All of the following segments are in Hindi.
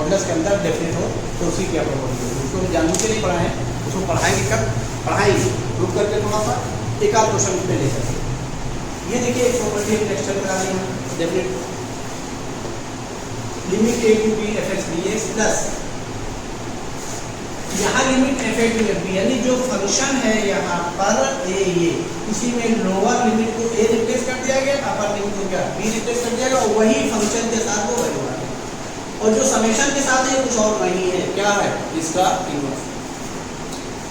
मॉडुलस के अंदर डेफिनेट हो तो उसी की प्रॉपर्टी है। उसको हम जानने के लिए पढ़ाएं, उसको पढ़ाएंगे कब पढ़ाएंगे रुक करके थोड़ा सा एक आध क्वेश्चन पे ले सकते। ये देखिए एक प्रॉपर्टी टेक्सचर करा रहे हैं definite limit a to b f x D x plus यहाँ limit f A to F B, यानी जो फंक्शन है यहाँ पर ए ये इसी में लोअर लिमिट को ए रिप्लेस कर दिया गया, अपर लिमिट को क्या बी रिप्लेस कर दिया गया और वही फंक्शन के साथ वो वैल्यू आ गया। और जो समेशन के साथ है कुछ और नहीं है, क्या है इसका इनवर्स।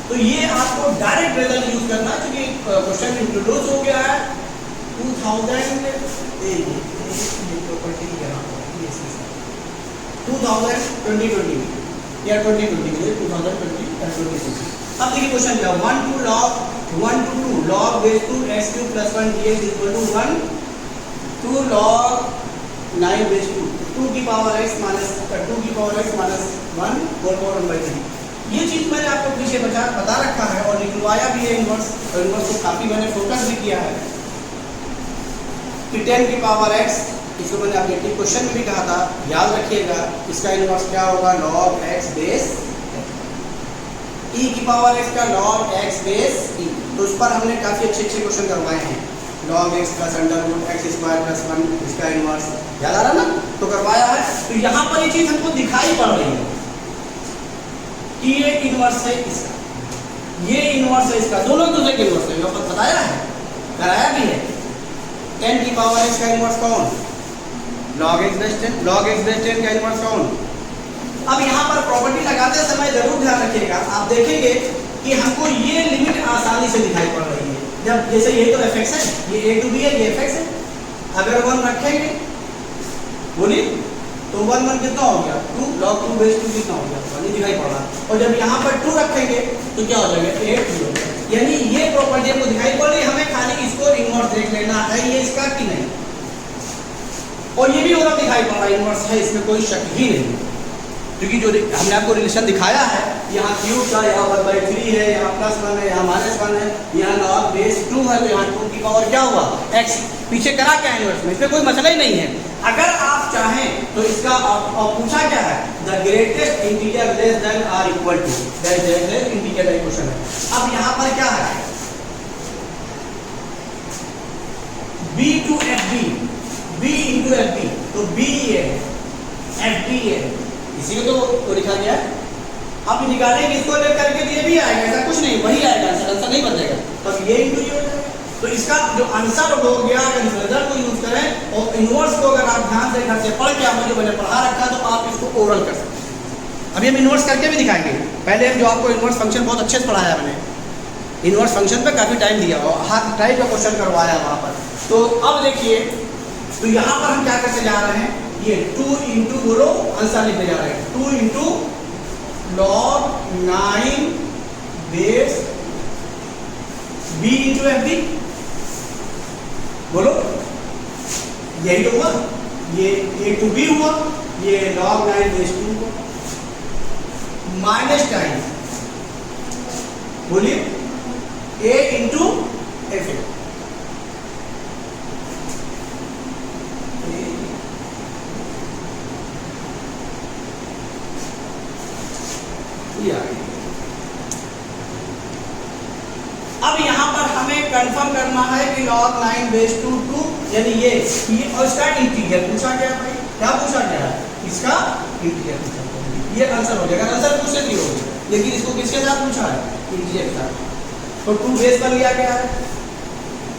तो ये आपको डायरेक्ट रिजल्ट यूज करना क्योंकि क्वेश्चन इंट्रोड्यूस हो गया है 2020 या 2020 में 2020। अब देखिए क्वेश्चन क्या 1 to 2 log base 2 x cube plus 1 dx equal to 1 to log 9 base 2 की power x minus 1 whole power 1/3। ये चीज मैंने आपको पीछे बता रखा है और निकलवाया भी है इनवर्स, और इनवर्स को काफी मैंने फोकस भी किया है कि 10 की पावर x, इसको मैंने अपने क्वेश्चन में भी कहा था, याद रखिएगा इसका इनवर्स क्या होगा log x बेस e की पावर x का log x बेस e। तो उस पर हमने काफी अच्छे क्वेश्चन करवाए हैं, log x plus under root x square plus 1 इसका इनवर्स याद आ रहा ना, तो करवाया है। तो यहाँ पर ये चीज हमको दिखाई पड़ रही है कि ये इनवर्स है इसका, ये इनवर्स है इसका, दोनों दूसरे के इनवर्स है, बताया है कराया भी है। 10 की पावर x का इनवर्स कौन log x बेस 10 का इनवर्स कौन। अब यहाँ पर प्रॉपर्टी लगाते समय जरूर ध्यान रखिएगा, आप देखेंगे कि हमको ये लिमिट आसानी से दिखाई पड़ रही है। जब जैसे ये तो fx है, ये a to b है, ये fx है, अगर 1 रखेंगे बोलिए तो 1 कितना हो गया 2 log 2 बेस 2 कितना हो गया 1 दिखाई पड़ रहा। और जब यहाँ पर 2 रखेंगे तो क्या हो जाएगा 8 हो जाएगा। यानी ये प्रॉपर्टी हमको दिखाई पड़ रही है, हमें खाली इसको इनवर्स देख लेना है ये इसका कि नहीं। और ये भी होना दिखाई पड़ रहा है इनवर्स है, इसमें कोई शक ही नहीं, क्योंकि जो हमने आपको रिलेशन दिखाया है यहाँ क्यूब का, यहाँ 1/3 है, यहाँ +1 है, यहाँ -1 है, यहाँ log बेस 2 है, तो यहाँ 2 की पावर क्या हुआ x। पीछे करा क्या इनवर्स में, इसमें कोई मसला ही नहीं है। अगर आप चाहें तो इसका और पूछा क्या है the greatest integer less than or equal to integer का क्वेश्चन है। अब यहाँ पर क्या है b to fb, b into fb, तो b है fb है, इसी को तो लिखा गया है। आप निकालेंगे इसको लेकर के ये भी आएगा, ऐसा कुछ नहीं, वही आएगा आंसर नहीं बदलेगा। तब ये इंटू ये हो जाएगा। तो इसका जो आंसर हो गया अगर इस रिजल्ट को यूज करें और इनवर्स को अगर आप ध्यान से घर से पढ़ के आपने जो मैंने पढ़ा रखा तो आप इसको ओरल कर सकते हैं। अभी हम इनवर्स करके भी दिखाएंगे, पहले हम जो आपको इनवर्स फंक्शन बहुत अच्छे से पढ़ाया मैंने, इनवर्स फंक्शन पे काफी टाइम दिया और हाथ टाइप का क्वेश्चन करवाया वहां पर। तो अब देखिए तो यहाँ पर हम क्या करते जा रहे हैं, ये 2 इंटू बोलो आंसर लिखने जा रहे हैं 2 into log 9 base b into F B, बोलो यही तो हुआ, ये a टू b हुआ, ये log 9 बेस 2 हुआ, माइनस टाइम बोलिए a इंटू एफ ए। अब यहाँ पर हमें कंफर्म करना है कि log 9 बेस 2 यानी ये और इसका इंटीजर पूछा गया भाई, क्या पूछा गया है इसका इंटीजर पूछा गया, ये आंसर हो जाएगा। आंसर पूछे नहीं होगा लेकिन इसको किसके साथ पूछा है इंटीजर के साथ। तो 2 बेस पर लिया गया है,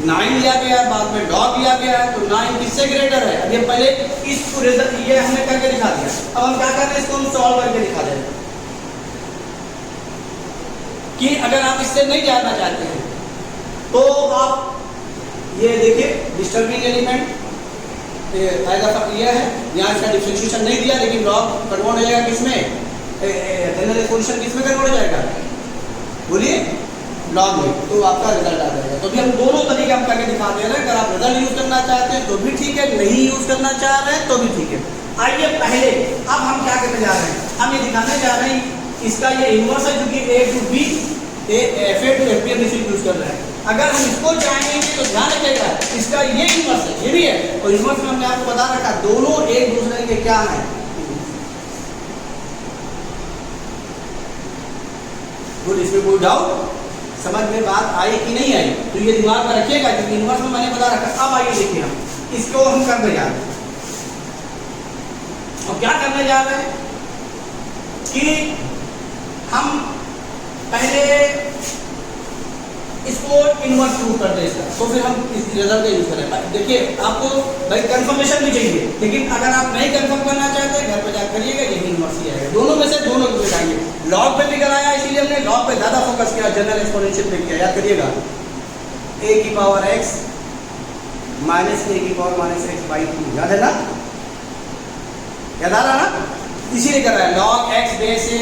9 लिया गया है, बाद में log लिया गया है, तो 9 किससे ग्रेटर है। अब ये पहले इसको रिजल्ट ये हमने करके दिखा दिया, अब हम क्या कर रहे हैं इसको हम सॉल्व करके दिखा दे रहे हैं कि अगर आप इससे नहीं जानना चाहते हैं तो आप ये देखिए डिस्टर्बिंग एलिमेंट ये है, यहाँ इसका डिफरेंशिएशन नहीं दिया लेकिन log कन्वर्ट हो जाएगा किसमें, जनरल एक्सपोनेंशियल किसमें कन्वर्ट हो जाएगा बोलिए log में, तो आपका रिजल्ट आ जाएगा। तो भी हम दोनों तरीके हम करके दिखा दे रहे हैं, अगर आप रिजल्ट यूज करना चाहते हैं तो भी ठीक है, नहीं यूज करना चाह रहे हैं तो भी ठीक है। आइए पहले अब हम क्या करने जा रहे हैं, हम ये दिखाने जा रहे हैं इसका ये इनवर्स है क्योंकि a to b F A to F B use कर रहे हैं। अगर हम इसको चाहेंगे तो ध्यान रखिएगा इसका ये इनवर्स है, ये भी है, और इनवर्स में हमने आपको बता रखा दोनों एक दूसरे के क्या है गुड, इसमें कोई डाउट? समझ में बात आई कि नहीं आई? तो ये दिमाग में रखिएगा क्योंकि इनवर्स में मैंने बता रखा। अब आइए देखिए हम इसको हम करने जा रहे हैं। और क्या करने जा रहे हैं कि हम पहले इसको इनवर्स प्रूव करते हैं इसका, तो फिर हम इस रिजल्ट का यूज करें। देखिए आपको भाई कंफर्मेशन भी चाहिए, लेकिन अगर आप नहीं कंफर्म करना चाहते घर पे जाकर करिएगा, यही इनवर्स ही आएगा। दोनों में से दोनों को बताएंगे। लॉग पे भी कराया इसलिए हमने लॉग पे ज्यादा फोकस किया, जनरल एक्सपोनेंशियल पे किया। याद करिएगा a की पावर x माइनस a की पावर माइनस x बाई 2, याद है ना? याद आ रहा ना? इसीलिए कर रहा है log x बेस से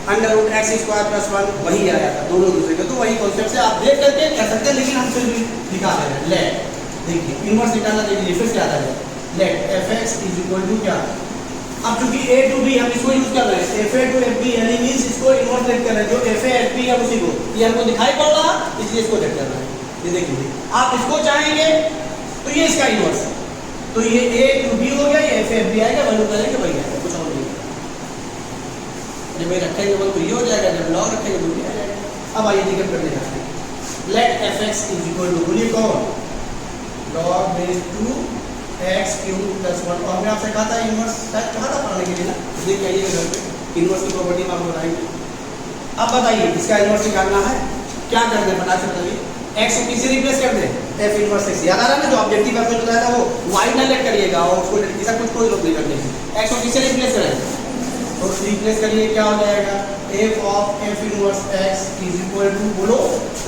under root X square plus 1 वही आया था दोनों दूसरे का। तो वही कॉन्सेप्ट से आप देख करके कह सकते हैं, लेकिन हम फिर भी दिखा रहे हैं। लेट देखिए इनवर्स निकालना देखिए फिर से आता है। Let F X is equal to क्या, अब चूंकि ए टू बी हम इसको यूज कर रहे हैं, F A to F B यानी मींस इसको इनवर्स लेट कर रहे हैं। जो एफ ए एफ बी है उसी को, ये हमको दिखाई पड़ रहा इसलिए इसको लेट कर रहे हैं। ये देखिए आप इसको चाहेंगे तो ये इसका इनवर्स है, तो ये ए टू बी हो गया, ये एफ ए एफ बी आएगा, वैल्यू करेंगे वही आएगा, कुछ और नहीं। जब ये रखेंगे वो तो ये हो जाएगा, जब लॉग रखेंगे तो ये आ जाएगा। अब आइए देखिए करने जाते हैं। Let F X is equal to, बोलिए कौन, log base 2 X cube plus 1। और मैं आपसे कहा था इनवर्स शायद कहा था पढ़ने के लिए ना, देखिए आइए घर पे इनवर्स की प्रॉपर्टी में आपको बताएंगे। अब बताइए इसका इनवर्स निकालना है, क्या कर दें फटाक से बताइए। एक्स को किससे रिप्लेस कर दें, एफ इनवर्स एक्स। याद आ रहा है ना, जो ऑब्जेक्टिव आपने बताया था वो वाई ना लेट करिएगा और उसको ऐसा कुछ कोई लोग नहीं करने। एक्स को किससे रिप्लेस करें, तो रिप्लेस करिए, क्या हो जाएगा, f of f inverse x is equal to, बोलो,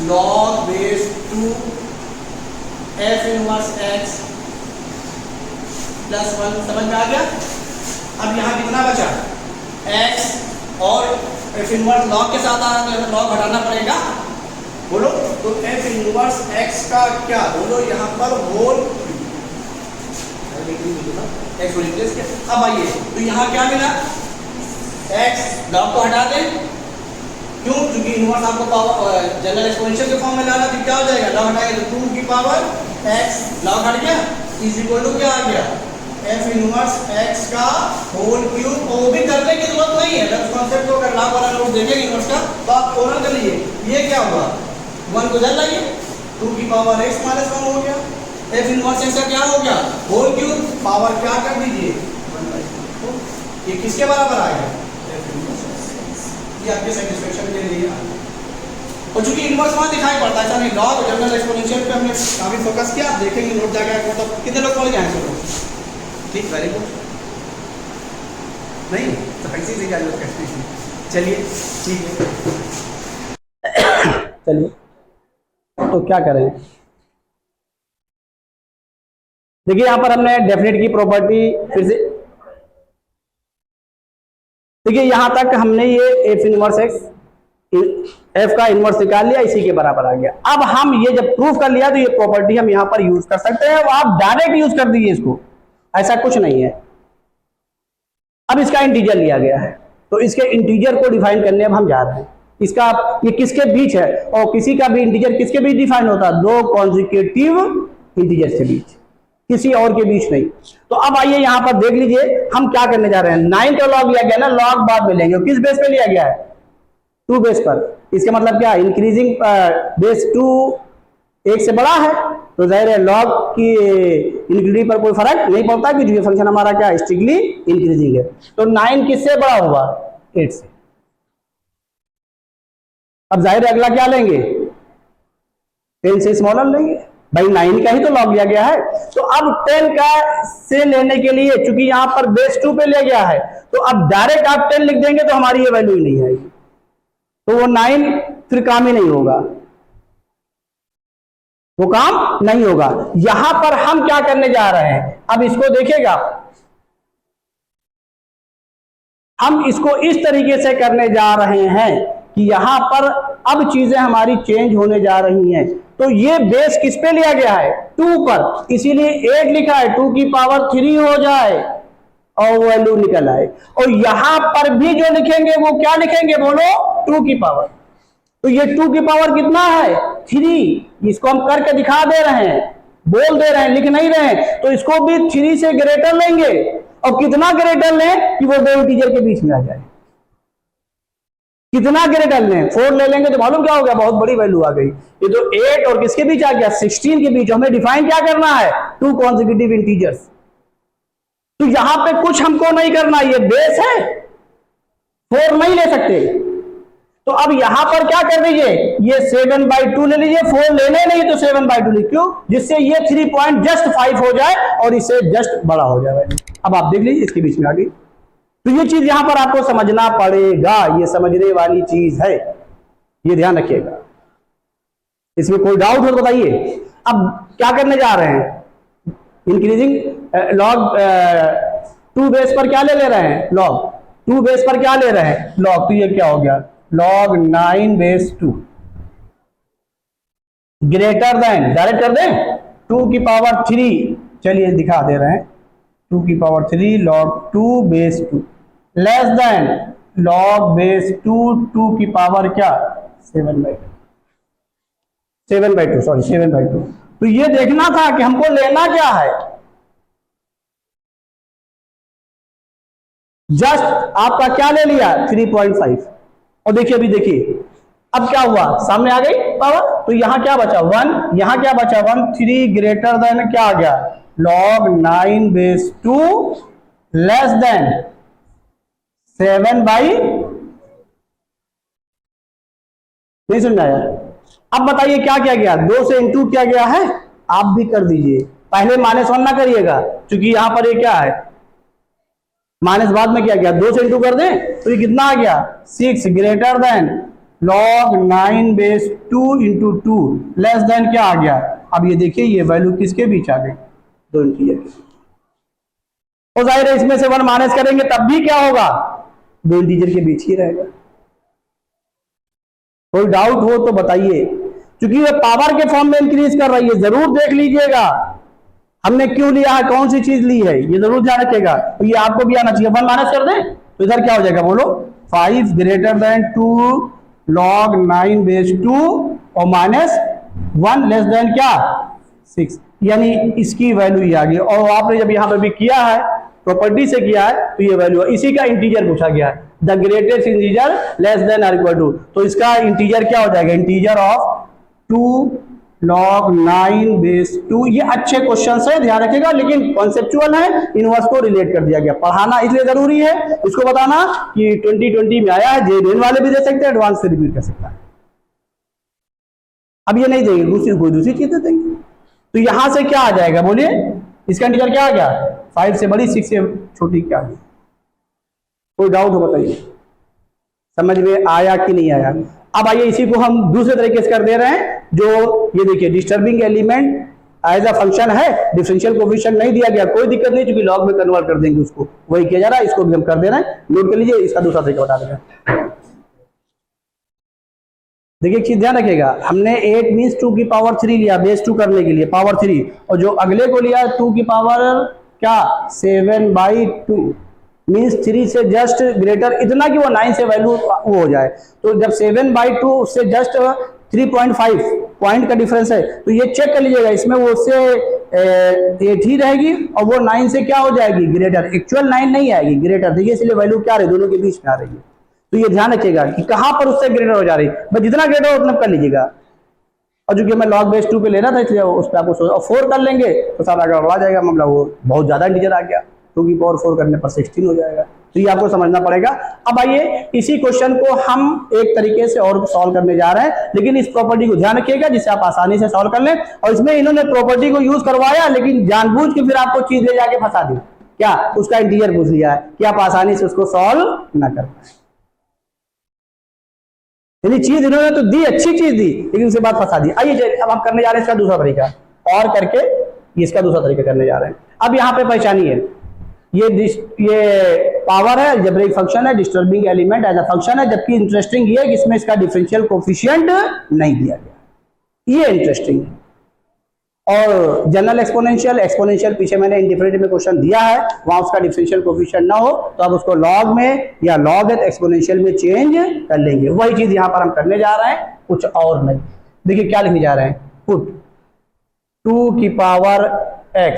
log base 2 f inverse x plus 1। समझ में आ गया? अब यहाँ कितना बचा, एक्स और एफ इनवर्स लॉग के साथ आ रहा है तो लॉग हटाना पड़ेगा, बोलो। तो एफ इनवर्स एक्स का क्या, बोलो यहाँ पर होल एक्स को रिप्लेस किया। अब आइए तो यहाँ क्या मिला, एक्स लॉग को हटा दें, क्यों, क्योंकि इनवर्स आपको पावर जनरल एक्सपोनेंशियल के फॉर्म में लाना, तो क्या हो जाएगा, लॉग हटाएंगे तो 2 की पावर एक्स लॉग हट गया इज इक्वल टू क्या आ गया, एफ इनवर्स एक्स का होल क्यूब। और वो भी करने की जरूरत नहीं है, जब कॉन्सेप्ट को अगर लॉग वाला नोट देखेंगे इनवर्स का तो आप ओरल कर लीजिए। ये क्या होगा, 1 को जल लाइए, 2 की पावर एक्स माइनस 1 हो गया, एफ इनवर्स एक्स का क्या हो गया, होल क्यूब, पावर क्या कर दीजिए 1/4। ये किसके बराबर आएगा, ये आपके सेटिस्फेक्शन के लिए। और चूंकि इनवर्स वहां दिखाई पड़ता है, ऐसा नहीं, लॉग जनरल एक्सपोनेंशियल पे हमने काफी फोकस किया। आप देखेंगे नोट जाके, मतलब कितने लोग पढ़ जाएंगे लोग, ठीक, वेरी गुड। नहीं तो ऐसे ही लोग कहते हैं। चलिए ठीक है, चलिए तो क्या करें, देखिए यहां पर हमने डेफिनेट की प्रॉपर्टी फिर से, देखिए यहां तक हमने ये एफ इनवर्स एक्स एफ का इनवर्स निकाल लिया, इसी के बराबर आ गया। अब हम ये जब प्रूफ कर लिया तो ये प्रॉपर्टी हम यहां पर यूज कर सकते हैं। आप डायरेक्ट यूज कर दीजिए इसको, ऐसा कुछ नहीं है। अब इसका इंटीजर लिया गया है तो इसके इंटीजर को डिफाइन करने अब हम जा रहे हैं। इसका ये किसके बीच है, और किसी का भी इंटीजर किसके बीच डिफाइन होता है, 2 कॉन्जिक्यूटिव इंटीजर के बीच, किसी और के बीच नहीं। तो अब आइए यहां पर देख लीजिए हम क्या करने जा रहे हैं। 9 का लॉग लिया गया ना, लॉग बाद में लेंगे, किस बेस पे लिया गया है, 2 बेस पर। इसका मतलब क्या, इंक्रीजिंग बेस 2 1 से बड़ा है, तो जाहिर है लॉग की इंक्रीजिंग पर कोई फर्क नहीं पड़ता कि जो ये फंक्शन हमारा क्या स्ट्रिक्टली इंक्रीजिंग है। तो 9 किससे बड़ा होगा, 8 से। अब जाहिर है अगला क्या लेंगे, 10 से स्मॉलर लेंगे, भाई 9 का ही तो लॉग लिया गया है। तो अब 10 का से लेने के लिए चूंकि यहां पर बेस 2 पे लिया गया है, तो अब डायरेक्ट आप 10 लिख देंगे तो हमारी ये वैल्यू ही नहीं आएगी, तो वो 9 फिर काम ही नहीं होगा, वो काम नहीं होगा। यहां पर हम क्या करने जा रहे हैं, अब इसको देखिएगा, हम इसको इस तरीके से करने जा रहे हैं कि यहां पर अब चीजें हमारी चेंज होने जा रही हैं। तो ये बेस किस पे लिया गया है, 2 पर, इसीलिए 8 लिखा है, 2 की पावर 3 हो जाए और वैल्यू निकल आए। और यहां पर भी जो लिखेंगे वो क्या लिखेंगे, बोलो, 2 की पावर। तो ये 2 की पावर कितना है, 3। इसको हम करके दिखा दे रहे हैं, बोल दे रहे हैं, लिख नहीं रहे हैं। तो इसको भी 3 से ग्रेटर लेंगे, और कितना ग्रेटर लें कि वो 2 इंटीजर के बीच में आ जाए। कितना ग्रेटर लें, 4 ले लेंगे तो मालूम क्या हो गया, बहुत बड़ी वैल्यू आ गई। ये तो 8 और किसके बीच आ गया, 16 के बीच। हमें डिफाइन क्या करना है, 2 कॉन्सेक्यूटिव इंटीजर्स। तो यहां पे कुछ हमको नहीं करना, ये बेस है, 4 नहीं ले सकते। तो अब यहां पर क्या कर दीजिए, ये 7/2 ले लीजिए, 4 लेने नहीं तो 7/2 लीजिए। क्यों, जिससे ये 3 पॉइंट जस्ट 5 हो जाए और इससे जस्ट बड़ा हो जाए। अब आप देख लीजिए इसके बीच में आ गई। तो ये चीज यहां पर आपको समझना पड़ेगा, ये समझने वाली चीज है, ये ध्यान रखिएगा। इसमें कोई डाउट हो तो बताइए। अब क्या करने जा रहे हैं, इंक्रीजिंग लॉग 2 बेस पर क्या ले रहे हैं, लॉग 2 बेस पर क्या ले रहे हैं, लॉग। तो ये क्या हो गया, log 9/2 ग्रेटर देन, डायरेक्ट कर दें 2 की पावर 3, चलिए दिखा दे रहे हैं, 2 की power 3 log 2/2 less than log base 2 की पावर क्या 7/2, 7/2 सॉरी 7/2। तो ये देखना था कि हमको लेना क्या है, जस्ट आपका क्या ले लिया 3.5। और देखिए अभी देखिए अब क्या हुआ, सामने आ गई पावर। तो यहां क्या बचा 1, यहां क्या बचा 1, 3 ग्रेटर देन क्या आ गया log 9/2 लेस देन 7 बाई, नहीं समझ आया। अब बताइए क्या किया गया, 2 से इंटू किया गया है, आप भी कर दीजिए, पहले -1 ना करिएगा क्योंकि यहां पर ये क्या है माइनस, बाद में क्या गया 2 से इंटू कर दें तो ये कितना आ गया 6 greater than log 9/2 into 2 less than क्या आ गया। अब ये देखिए ये वैल्यू किसके बीच आ गई, 2 इंटीजर के। और जाहिर है इसमें से 1 माइनस करेंगे तब भी क्या होगा 2 इंटीजर के बीच ही रहेगा। कोई डाउट हो तो बताइए, क्योंकि ये पावर के फॉर्म में इंक्रीज कर रही है, जरूर देख लीजिएगा हमने क्यों लिया है, कौन सी चीज ली है, ये जरूर ध्यान रखिएगा। तो ये आपको भी आना चाहिए, 1 माइनस कर दें तो इधर क्या हो जाएगा बोलो 5 ग्रेटर देन 2 log 9/2 और -1 लेस देन क्या 6, यानी इसकी वैल्यू ये आ गई। और आपने जब यहां पर भी किया है प्रॉपर्टी से किया है तो ये वैल्यू है, इसी का इंटीजर पूछा गया है, the greatest integer less then और इक्वल टू। तो इसका इंटीजर क्या हो जाएगा, इंटीजर ऑफ 2 log 9/2। ये अच्छे क्वेश्चन है, ध्यान रखिएगा, लेकिन कॉन्सेप्चुअल है, इनवर्स को रिलेट कर दिया गया। पढ़ाना इसलिए जरूरी है, इसको बताना कि 2020 में आया है, जेईई वाले भी दे सकते हैं, एडवांस से रिपीट कर सकता है। अब ये नहीं देंगे, दूसरी कोई दूसरी चीज दे देंगे। तो यहां से क्या आ जाएगा बोलिए, इसका इंटीजर क्या आ गया 5 से बड़ी 6 से छोटी क्या आ गई। कोई डाउट हो बताइए, समझ में आया कि नहीं आया। अब आइए इसी को हम दूसरे तरीके से कर दे रहे हैं, जो ये देखिए disturbing element as a function है, डिफरेंशियल कोएफिशिएंट नहीं दिया गया, कोई दिक्कत नहीं, क्योंकि लॉग में कन्वर्ट कर देंगे उसको, वही किया जा रहा है, इसको भी हम कर दे रहे हैं। नोट कर लीजिए, इसका दूसरा तरीका बता देंगे। देखिए एक चीज ध्यान रखिएगा, हमने 8 मीन्स 2 की पावर 3 लिया बेस 2 करने के लिए पावर 3, और जो अगले को लिया 2 की पावर क्या 7/2 मीन्स 3 से जस्ट ग्रेटर, इतना कि वो 9 से वैल्यू वो हो जाए। तो जब 7/2 उससे जस्ट 3.5 पॉइंट का डिफरेंस है, तो ये चेक कर लीजिएगा, इसमें वो उससे 8 ही रहेगी और वो 9 से क्या हो जाएगी ग्रेटर, एक्चुअल 9 नहीं आएगी ग्रेटर, देखिए इसलिए वैल्यू क्या रही दोनों के बीच में आ रही है। तो ये ध्यान रखिएगा कि कहां पर उससे ग्रेटर हो जा रही है, बस जितना ग्रेटर उतना कर लीजिएगा। और जो कि मैं log base 2 पे लेना था इसलिए उस पर आपको 4 कर लेंगे तो सारा गड़बड़ा जाएगा मामला, वो बहुत ज्यादा इंटीजर आ गया, 2 की पावर 4 करने पर 16 हो जाएगा। तो ये आपको समझना पड़ेगा। अब आइए इसी क्वेश्चन को हम एक तरीके से और सॉल्व करने जा रहे हैं, लेकिन इस प्रॉपर्टी को ध्यान रखिएगा जिससे आप आसानी से सॉल्व कर लें। और इसमें इन्होंने प्रॉपर्टी को यूज करवाया, लेकिन जानबूझ के फिर आपको चीज ले जाके फंसा दी, क्या उसका इंटीजर पूछ लिया है कि आप आसानी से उसको सॉल्व ना कर पाए। यानी चीज इन्होंने तो दी, अच्छी चीज दी, लेकिन उसके बाद फंसा दी। आइए अब हम करने जा रहे हैं इसका दूसरा तरीका, और करके इसका दूसरा तरीका करने जा रहे हैं। अब यहाँ पे पहचानिए, ये पावर है, अलजेब्रिक फंक्शन है, disturbing element as a function है, जबकि इंटरेस्टिंग ये है कि इसमें इसका डिफरेंशियल कोफिशिएंट नहीं दिया गया, ये इंटरेस्टिंग है। और जनरल एक्सपोनेंशियल पीछे मैंने इंडिफरेंट में क्वेश्चन दिया है, वहां उसका डिफरेंशियल कोफिशिएंट ना हो तो आप उसको लॉग में या लॉग एक्सपोनेंशियल में चेंज कर लेंगे। वही चीज यहां पर हम करने जा रहे हैं, कुछ और नहीं। देखिए क्या लिखने जा रहे हैं, पुट 2 की power x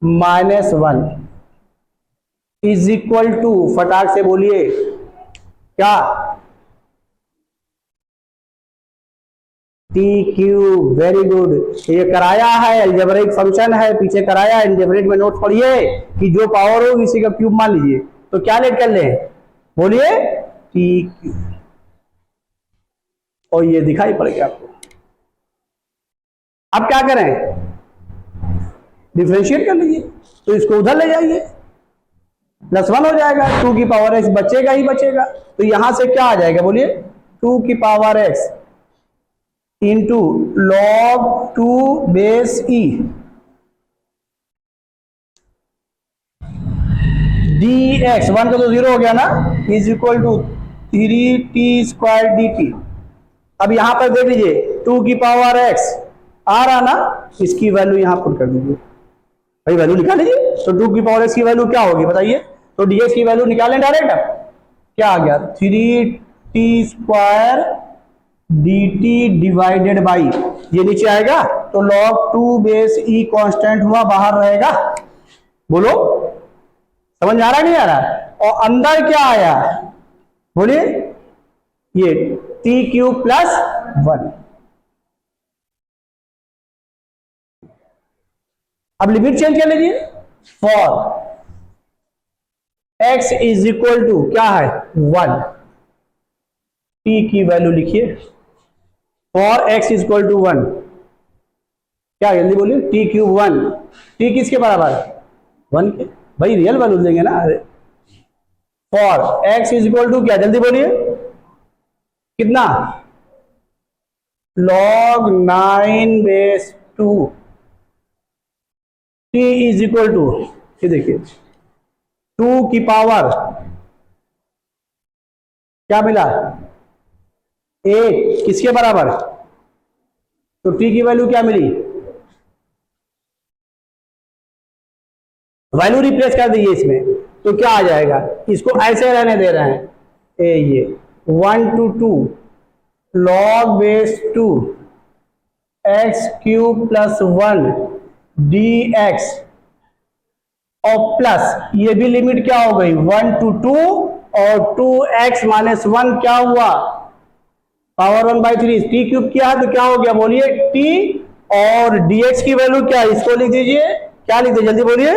-1 is equal to, फटाक से बोलिए क्या, टी क्यूब, वेरी गुड। ये कराया है, अलजेब्रिक फंक्शन है, पीछे कराया है, अलजेब्रिक में नोट पढ़िए कि जो पावर हो इसी का क्यूब मान लीजिए। तो क्या लेट कर ले, बोलिए, टी क्यूब। और ये दिखाई पड़ गया आपको। अब क्या करें, डिफरेंशिएट कर लीजिए, तो इसको उधर ले जाइए, +1 हो जाएगा, 2 की पावर x बचेगा ही बचेगा। तो यहां से क्या आ जाएगा, बोलिए, 2 की power x into log 2 base e dx, 1 का तो 0 हो गया ना, is equal to 3t² dt। अब यहां पर देख लीजिए, 2 की पावर x आ रहा ना, इसकी वैल्यू यहां पुट कर दीजिए, भाई वैल्यू निकाल लीजिए। तो 2 की पावर x की वैल्यू क्या होगी बताइए, तो dx की वैल्यू निकालें डायरेक्ट। क्या आ गया, 3t² dt डिवाइडेड बाई, ये नीचे आएगा तो log 2 बेस e कांस्टेंट हुआ, बाहर रहेगा। बोलो, समझ में आ रहा नहीं आ रहा? और अंदर क्या आया, बोलिए, ये t क्यूब प्लस 1। अब लिमिट चेंज कर लीजिए, for x is equal to क्या है 1, t की वैल्यू लिखिए, for x is equal to 1, क्या जल्दी बोलिए, t क्यूब 1, t किसके बराबर, 1 के, भाई रियल वैल्यू देंगे ना। For x is equal to क्या, जल्दी बोलिए, कितना, log 9 base 2, t is equal to, ये देखिए 2 की पावर क्या मिला, 8, किसके बराबर, तो t की वैल्यू क्या मिली, वैल्यू रिप्लेस कर दीजिए इसमें, तो क्या आ जाएगा, इसको ऐसे रहने दे रहे हैं, ये 1 to 2 log base 2 x cube plus 1 dx, और प्लस ये भी लिमिट क्या हो गई, 1 to 2, और 2x माइनस 1 क्या हुआ, पावर 1/3, टी क्यूब किया है तो क्या हो गया, बोलिए t, और dx की वैल्यू क्या है, इसको लिख दीजिए, क्या लिख दीजिए जल्दी बोलिए,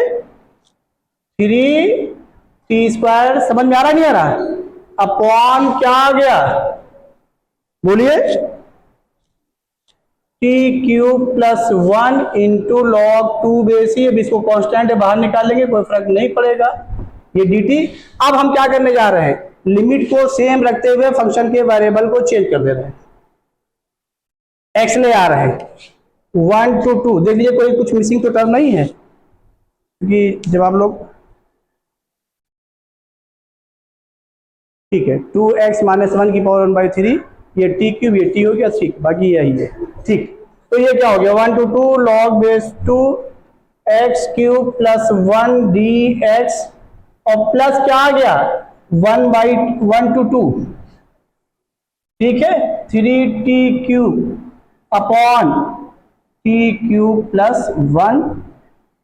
3t², समझ में आ रहा नहीं आ रहा, अपॉन क्या आ गया, बोलिए, t cube plus 1 into log 2 base e। अब इसको कांस्टेंट बाहर निकाल लेंगे, कोई फर्क नहीं पड़ेगा, ये dt। अब हम क्या करने जा रहे हैं, लिमिट को सेम रखते हुए फंक्शन के वेरिएबल को चेंज कर दे रहे हैं, x ले आ रहे हैं, 1 to 2, देख लीजिए कोई कुछ मिसिंग तो टर्म नहीं है, क्योंकि जब आप लोग, ठीक है, 2x माइनस 1 की पावर 1/3, ये t क्यूब, ये t हो गया, ठीक, बाकी यही है, ठीक। तो ये क्या हो गया, 1 to 2 log base 2 x cube plus 1 dx, और प्लस क्या आ गया, 1 to 2, ठीक है, 3t cube upon t cube plus 1,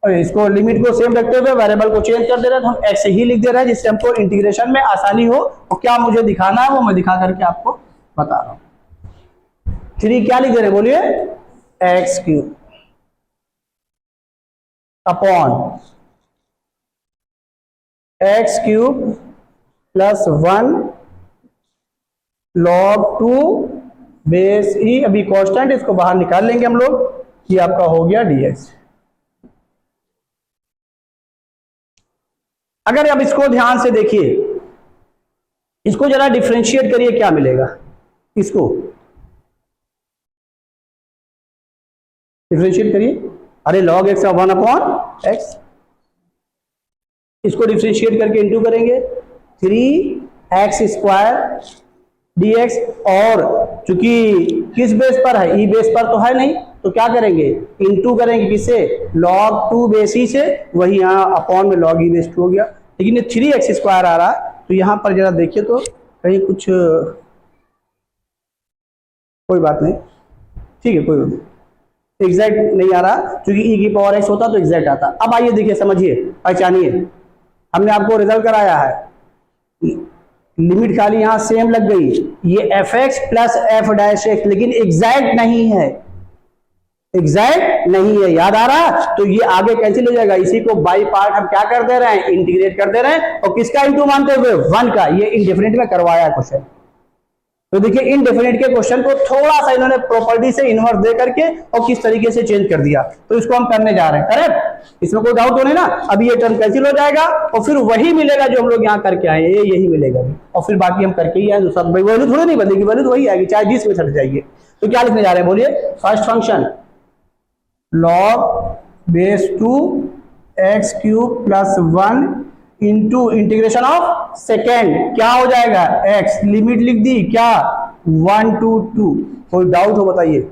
और इसको लिमिट को सेम रखते हुए वेरिएबल को चेंज कर दे रहे हैं, तो हम x ही लिख दे रहे हैं, जिससे हमको इंटीग्रेशन में आसानी हो, और क्या मुझे दिखाना है वो मैं दिखा करके आपको बता रहा हूं। 3 क्या लिख दे रहे हैं, बोलिए, x cube upon x cube plus 1 log 2 base e, अभी कांस्टेंट इसको बाहर निकाल लेंगे हम लोग, ये आपका हो गया dx। अगर अब इसको ध्यान से देखिए, इसको जरा डिफरेंशिएट करिए, क्या मिलेगा, इसको डिफरेंशिएट करिए, अरे log x 1/x, इसको डिफरेंशिएट करके इंटू करेंगे 3x² dx, और चूंकि किस बेस पर है, ई बेस पर तो है नहीं, तो क्या करेंगे, इंटू करेंगे किससे, log 2 बेस ई से, वही यहाँ अपॉन में log e बेस 2 हो गया, लेकिन ये 3x² आ रहा है, तो यहाँ पर जरा देखिए तो कहीं कुछ, कोई बात नहीं, ठीक है, कोई बात नहीं, एग्जैक्ट नहीं आ रहा, क्योंकि e की पावर x होता तो एग्जैक्ट आता। अब आइए देखिए, समझिए, पहचानिए, हमने आपको रिजल्ट कराया है, लिमिट खाली यहाँ सेम लग गई, ये F x plus F dash x, लेकिन एग्जैक्ट नहीं है, एग्जैक्ट नहीं है, याद आ रहा? तो ये आगे कैंसिल हो जाएगा, इसी को बाई पार्ट हम क्या कर दे रहे हैं, इंटीग्रेट कर दे रहे हैं, और किसका इंटू मानते हुए, 1 का। ये इंडेफिनिट में करवाया क्वेश्चन। तो देखिए इनडेफिनिट के क्वेश्चन को थोड़ा सा इन्होंने प्रॉपर्टी से इन्वर्स दे करके और किस तरीके से चेंज कर दिया, तो इसको हम करने जा रहे हैं। करेक्ट, इसमें कोई डाउट तो नहीं ना? अभी ये टर्म कैंसिल हो जाएगा और फिर वही मिलेगा जो हम लोग यहाँ करके आए, ये यही मिलेगा और फिर बाकी हम करके ही आए, दूसरा वैल्यू थोड़ी नहीं बदलेगी, वैल्यू तो वही आएगी, चाहे 20 में छट जाइए। तो क्या लिखने जा रहे हैं बोलिए? First function log base 2 X cube plus 1 into integration of second, क्या हो जाएगा, x, लिमिट लिख दी क्या, 1 to 2, कोई डाउट हो बताइए,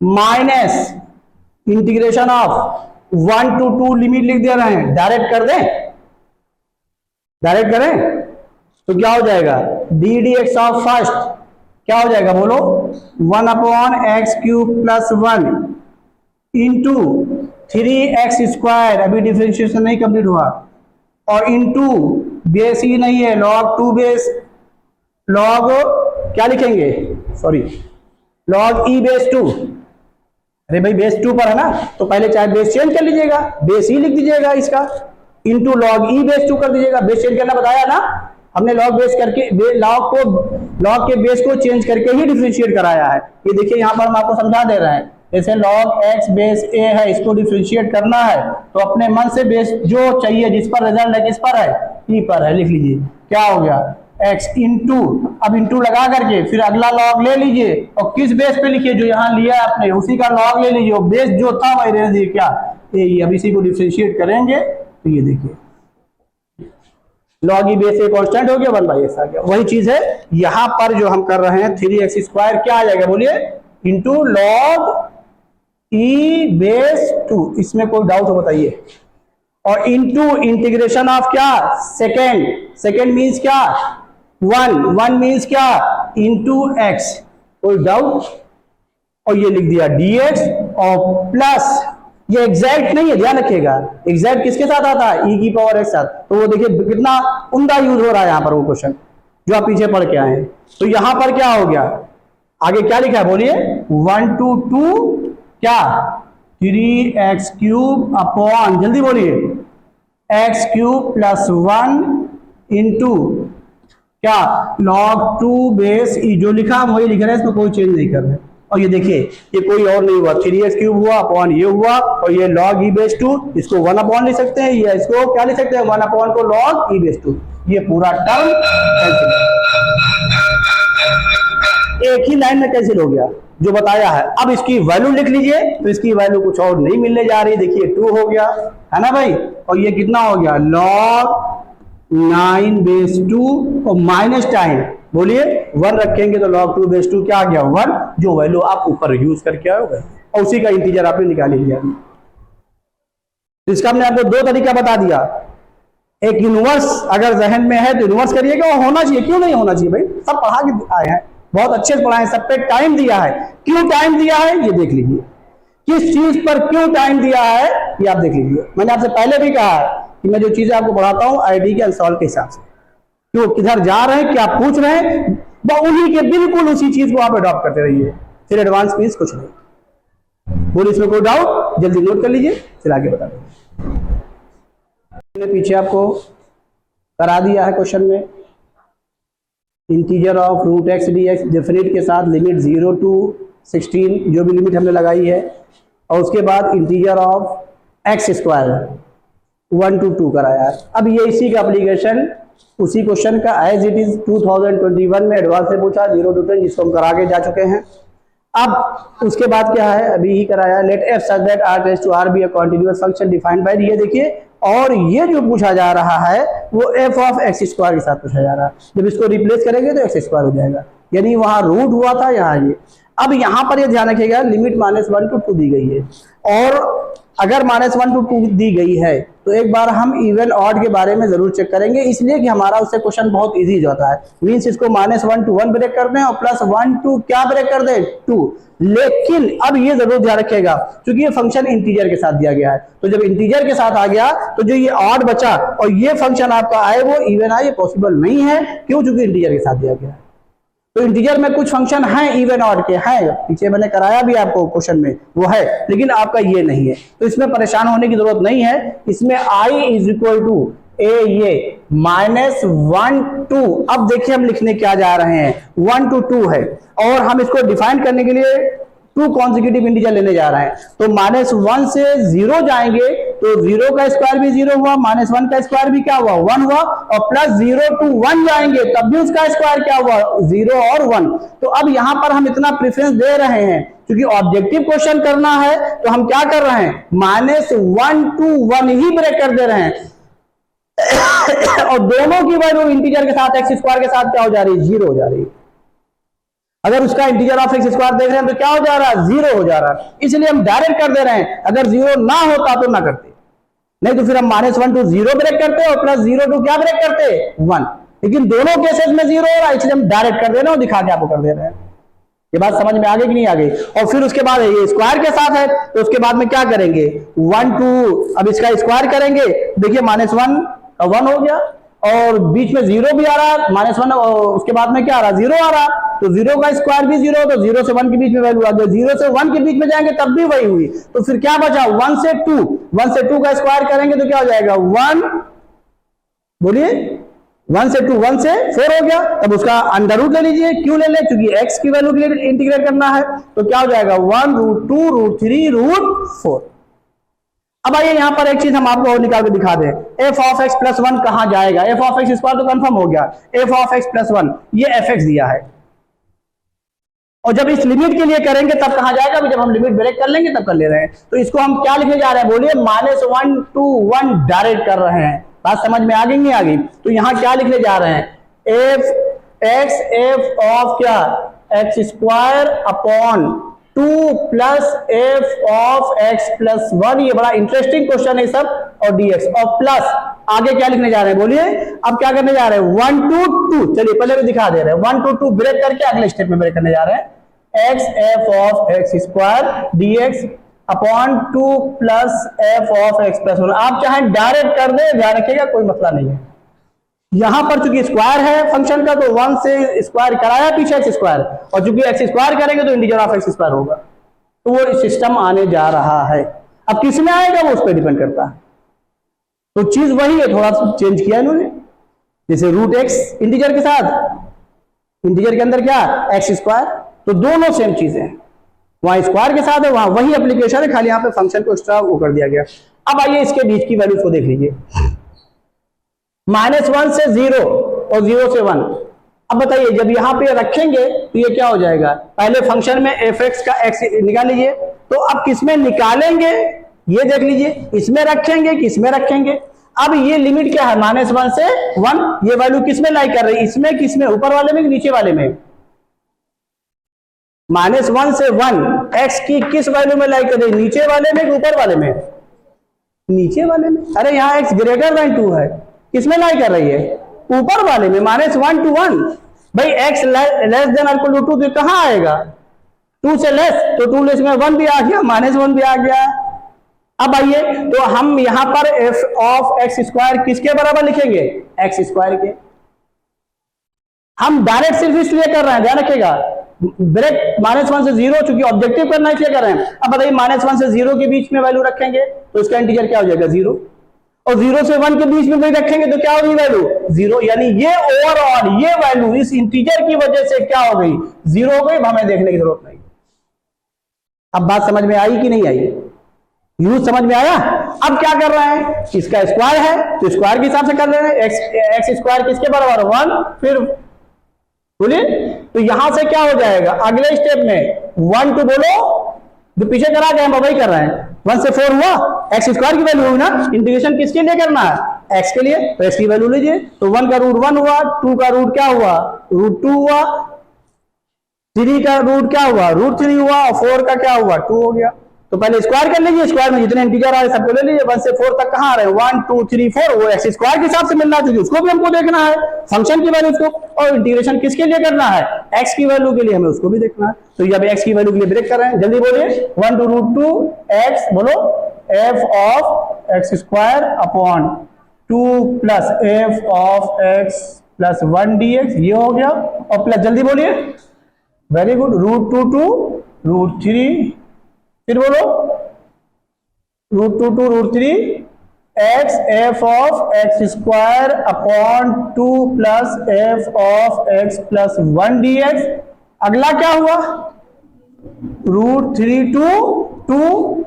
minus integration of 1 to 2, limit लिख दे रहे हैं, डायरेक्ट कर दें, डायरेक्ट करें तो क्या हो जाएगा, D D x of first क्या हो जाएगा बोलो, 1 upon x cube plus 1 into 3x square, अभी डिफरेंशिएशन नहीं कंप्लीट हुआ, और इंटू बेस ही नहीं है, log 2 बेस, log क्या लिखेंगे, सॉरी log e बेस 2, अरे भाई बेस 2 पर है ना, तो पहले चाहे बेस चेंज कर लीजिएगा, बेस ही लिख दीजिएगा इसका, इंटू log e बेस 2 कर दीजिएगा, बेस चेंज करना बताया ना हमने, log बेस करके log के बेस को चेंज करके ही डिफरेंशिएट कराया है। ये देखिए यहाँ पर हम आपको समझा दे रहे हैं, जैसे log x बेस a है, इसको डिफरेंशिएट करना है तो अपने मन से बेस जो चाहिए, जिस पर रिजल्ट है किस पर है, e पर है, लिख लीजिए क्या हो गया, x इंटू, अब इंटू लगा करके फिर अगला log ले लीजिए और किस बेस पे लिखिए, जो यहाँ लिया आपने उसी का log ले लीजिए, बेस जो था वही रहने दीजिए क्या, ये अब इसी को डिफरेंशिएट करेंगे तो ये देखिए log e base a constant हो गया, 1/x आ गया। वही चीज है यहाँ पर जो हम कर रहे हैं, 3x स्क्वायर क्या आ जाएगा बोलिए, इंटू log e बेस 2, इसमें कोई डाउट हो बताइए, और इंटू इंटीग्रेशन ऑफ क्या, सेकेंड, सेकेंड मीन्स क्या 1, 1 मीन्स क्या इंटू x, कोई डाउट, और ये लिख दिया dx और प्लस, ये एग्जैक्ट नहीं है, ध्यान रखिएगा, एग्जैक्ट किसके साथ आता है, e की पावर x साथ, तो वो देखिए कितना उम्दा यूज हो रहा है यहाँ पर वो क्वेश्चन जो आप पीछे पढ़ के आए हैं। तो यहां पर क्या हो गया, आगे क्या लिखा है बोलिए, 1 to 2 क्या 3x क्यूब अपॉन, जल्दी बोलिए, x क्यूब प्लस 1 इंटू क्या log 2 बेस e, जो लिखा हम वही लिख रहे हैं, इसमें कोई चेंज नहीं कर रहे। और ये देखिए ये कोई और नहीं हुआ, 3x क्यूब हुआ अपॉन ये हुआ, और ये log e बेस 2, इसको 1 अपॉन लिख सकते हैं, ये इसको क्या लिख सकते हैं, 1 अपॉन को log e बेस 2, ये पूरा टर्म कैंसिल, एक ही लाइन में कैंसिल हो गया जो बताया है। अब इसकी वैल्यू लिख लीजिए, तो इसकी वैल्यू कुछ और नहीं मिलने जा रही, देखिए 2 हो गया है ना भाई, और ये कितना हो गया, log 9 बेस 2 और माइनस टाइम, बोलिए 1 रखेंगे तो log 2 बेस 2 क्या आ गया 1, जो वैल्यू आप ऊपर यूज करके आए हो, और उसी का इंटीजर आपने निकाल लिया। तो इसका हमने आपको 2 तरीका बता दिया, एक इनवर्स अगर जहन में है तो इनवर्स करिएगा, और होना चाहिए, क्यों नहीं होना चाहिए भाई, सब पढ़ा के आए हैं, बहुत अच्छे से पढ़ाए, सब पे टाइम दिया है, क्यों टाइम दिया है ये देख लीजिए, किस चीज पर क्यों टाइम दिया है ये आप देख लीजिए। मैंने आपसे पहले भी कहा है कि मैं जो चीजें आपको पढ़ाता हूँ आईडी के अनसॉल्व के हिसाब से, क्यों किधर जा रहे हैं क्या पूछ रहे हैं, उन्हीं के बिल्कुल उसी चीज को आप अडॉप्ट करते रहिए, फिर एडवांस फीस कुछ नहीं। बोलिए इसमें कोई डाउट, जल्दी नोट कर लीजिए, फिर आगे बता देंगे। पीछे आपको करा दिया है क्वेश्चन में, integer of root X D X definite के साथ लिमिट 0 to 16 जो भी लिमिट हमने लगाई है, और उसके बाद integer of x square 1 to 2 कराया है। अब ये इसी का एप्लीकेशन उसी क्वेश्चन का एज इट इज 2021 में एडवांस से पूछा 0 to 10, जिसको हम करा के जा चुके हैं। अब उसके बाद क्या है, अभी ही कराया, let F such that R test to R be a continuous function defined by, ये देखिए, और ये जो पूछा जा रहा है वो एफ ऑफ एक्स स्क्वायर के साथ पूछा जा रहा है, जब इसको रिप्लेस करेंगे तो एक्स स्क्वायर हो जाएगा, यानी वहां रूट हुआ था, यहाँ ये। अब यहाँ पर ये ध्यान रखिएगा लिमिट -1 to 2 दी गई है, और अगर -1 to 2 दी गई है तो तो एक बार हम इवन ऑड के बारे में जरूर चेक करेंगे, इसलिए कि हमारा उससे क्वेश्चन बहुत इजी हो जाता है। मींस इसको -1 to 1 ब्रेक कर दें और +1 to क्या ब्रेक कर दें 2। लेकिन अब ये जरूर ध्यान रखिएगा, क्योंकि ये फंक्शन इंटीजर के साथ दिया गया है, तो जब इंटीजर के साथ आ गया तो जो ये ऑड बचा और ये फंक्शन आपका आए वो इवन आए, ये पॉसिबल नहीं है। क्यों? क्योंकि इंटीजर के साथ दिया गया है। तो इंटीजर में कुछ फंक्शन हैं इवन ऑड के हैं, पीछे मैंने कराया भी आपको क्वेश्चन में, वो है, लेकिन आपका ये नहीं है, तो इसमें परेशान होने की जरूरत नहीं है। इसमें i = a ये -1 to, अब देखिए हम लिखने क्या जा रहे हैं, 1 to 2 है और हम इसको डिफाइन करने के लिए 2 कॉन्जिक्यूटिव इंटीजर लेने जा रहे हैं। तो -1 से 0 जाएंगे तो 0 का स्क्वायर भी 0 हुआ, -1 का स्क्वायर भी क्या हुआ 1 हुआ, और +0 to 1 जाएंगे तब भी उसका स्क्वायर क्या हुआ 0 और 1। तो अब यहां पर हम इतना प्रेफरेंस दे रहे हैं क्योंकि ऑब्जेक्टिव क्वेश्चन करना है, तो हम क्या कर रहे हैं -1 to 1 ही ब्रेक कर दे रहे हैं और दोनों की वैल्यू इंटीजर के साथ x स्क्वायर के साथ क्या हो जा रही है 0 हो जा रही है। अगर उसका इंटीजर ऑफ x स्क्वायर देख रहे हैं तो क्या हो जा रहा है 0 हो जा रहा है, इसलिए हम डायरेक्ट कर दे रहे हैं। अगर 0 ना होता तो ना करते, नहीं तो फिर हम -1 to 0 ब्रेक करते और +0 to क्या ब्रेक करते 1, लेकिन दोनों केसेस में 0 हो रहा है, इसलिए हम डायरेक्ट कर दे रहे हैं और दिखा के आपको कर दे रहे हैं। ये बात समझ में आ गई कि नहीं आ गई? और फिर उसके बाद ये स्क्वायर के साथ है तो उसके बाद में क्या करेंगे 1 to, अब इसका स्क्वायर करेंगे, देखिए -1 का 1 हो गया और बीच में 0 भी आ रहा है, -1 उसके बाद में क्या आ रहा 0 आ रहा, तो 0 का स्क्वायर भी 0, तो 0 से 1 के बीच में वैल्यू आ गई, 0 से 1 के बीच में जाएंगे तब भी वही हुई, तो फिर क्या बचा 1 से 2, 1 से 2 का स्क्वायर करेंगे तो क्या हो जाएगा 1, बोलिए 1 से 2, 1 से 4 हो गया, तब उसका अंडर रूट ले लीजिए, क्यों ले ले क्योंकि x की वैल्यू के लिए इंटीग्रेट करना है, तो क्या हो जाएगा 1 √2 √3 √4। अब आइए यहां पर एक चीज हम आपको और निकाल के दिखा दें, f of x + 1 कहां जाएगा, f of x स्क्वायर तो कंफर्म हो गया, f of x + 1 ये fx दिया है, और जब इस लिमिट के लिए करेंगे तब कहां जाएगा, जब हम लिमिट ब्रेक कर लेंगे तब कर ले रहे हैं, तो इसको हम क्या लिखने जा रहे हैं बोलिए -1 to 1 डायरेक्ट कर रहे हैं। बात समझ में आ गई नहीं आ गई? तो यहां क्या लिखने जा रहे हैं f of क्या x² upon 2 + f of x + 1, ये बड़ा इंटरेस्टिंग क्वेश्चन है सब, और dx, और प्लस आगे क्या लिखने जा रहे हैं बोलिए, अब क्या करने जा रहे हैं 1 to 2, चलिए पहले भी दिखा दे रहे हैं, 1 to 2 ब्रेक करके अगले स्टेप में ब्रेक करने जा रहे हैं, x f of x² dx upon 2 + f of x + 1। आप चाहे डायरेक्ट कर दे, ध्यान रखिएगा कोई मसला नहीं है। यहां पर चूंकि स्क्वायर है फंक्शन का तो 1 से स्क्वायर कराया पीछे x², और चूंकि x² करेंगे तो इंटीजर ऑफ x² होगा, तो वो सिस्टम आने जा रहा है। अब किस में आएगा वो उस पर डिपेंड करता है, तो चीज वही है, थोड़ा सा चेंज किया इन्होंने, जैसे √x इंटीजर के साथ, इंटीजर के अंदर क्या x², तो दोनों सेम चीजें हैं, वहां स्क्वायर के साथ है वहां वही एप्लीकेशन है, खाली यहाँ पे फंक्शन को एक्स्ट्रा वो कर दिया गया। अब आइए इसके बीच की वैल्यू को देख लीजिए, -1 से 0 और 0 से 1। अब बताइए जब यहां पे रखेंगे तो ये क्या हो जाएगा, पहले फंक्शन में fx का x निकाल लीजिए, तो अब किसमें निकालेंगे ये देख लीजिए, इसमें रखेंगे किसमें रखेंगे। अब ये लिमिट क्या है -1 से 1, ये वैल्यू किसमें लाई कर रही है, इसमें किसमें, ऊपर वाले में कि नीचे वाले में, -1 से 1 x की किस वैल्यू में लाई कर रही है, नीचे वाले में कि ऊपर वाले में, नीचे वाले में। अरे यहाँ x > 2 है, किसमें लाई कर रही है ऊपर वाले में, -1 to 1। भाई x <= 2 तो कहां आएगा 2 से लेस, तो 2 लेस में 1 भी आ गया, -1 भी आ गया। अब आइए तो हम यहां पर f of x² किसके बराबर लिखेंगे x² के। हम डायरेक्ट सिर्फ इसलिए कर रहे हैं, ध्यान रखिएगा, ब्रेक -1 से 0 चूंकि ऑब्जेक्टिव करना इसलिए कर रहे हैं। अब बताइए -1 से 0 के बीच में वैल्यू रखेंगे तो इसका इंटीजर क्या हो जाएगा 0, और 0 से 1 के बीच में भी रखेंगे तो क्या होगी वैल्यू 0, यानी ये ओवरऑल ये वैल्यू इस इंटीजर की वजह से क्या हो गई 0 हो गई, हमें देखने की जरूरत नहीं। अब बात समझ में आई कि नहीं आई, यूज समझ में आया। अब क्या कर रहे हैं, इसका स्क्वायर है तो स्क्वायर के हिसाब से कर रहे हैं, x² किसके बराबर 1, फिर बोलिए तो यहां से क्या हो जाएगा अगले स्टेप में 1 to बोलो, जो पीछे करा गए हम वही कर रहे हैं, 1 से 4 हुआ, x² की वैल्यू हुई ना, इंटीग्रेशन किसके लिए करना है x के लिए, तो x की वैल्यू लीजिए, तो 1 का रूट 1 हुआ, 2 का रूट क्या हुआ √2 हुआ, 3 का रूट क्या हुआ √3 हुआ, और 4 का क्या हुआ 2 हो गया। तो पहले स्क्वायर कर लीजिए, स्क्वायर में जितने इंटीजर आ रहे सबको ले लीजिए, 1 से 4 तक कहाँ आ रहे हैं, 1 2 3 4, वो एक्स स्क्वायर के हिसाब से मिलना चाहिए, उसको भी हमको देखना है, फंक्शन की वैल्यू को, और इंटीग्रेशन किसके लिए करना है, एक्स की वैल्यू के लिए, हमें उसको भी देखना है। तो जब एक्स की वैल्यू के लिए ब्रेक कर रहे हैं, जल्दी बोलिए, 1 टू रूट 2 एक्स, बोलो f of x square upon 2 plus f of x plus 1 dx, ये हो गया, और प्लस जल्दी बोलिए, very good, root 2 to root 3, फिर बोलो root 2 to root 3 x f of x square upon 2 plus f of x plus 1 dx। अगला क्या हुआ, root 3 to 2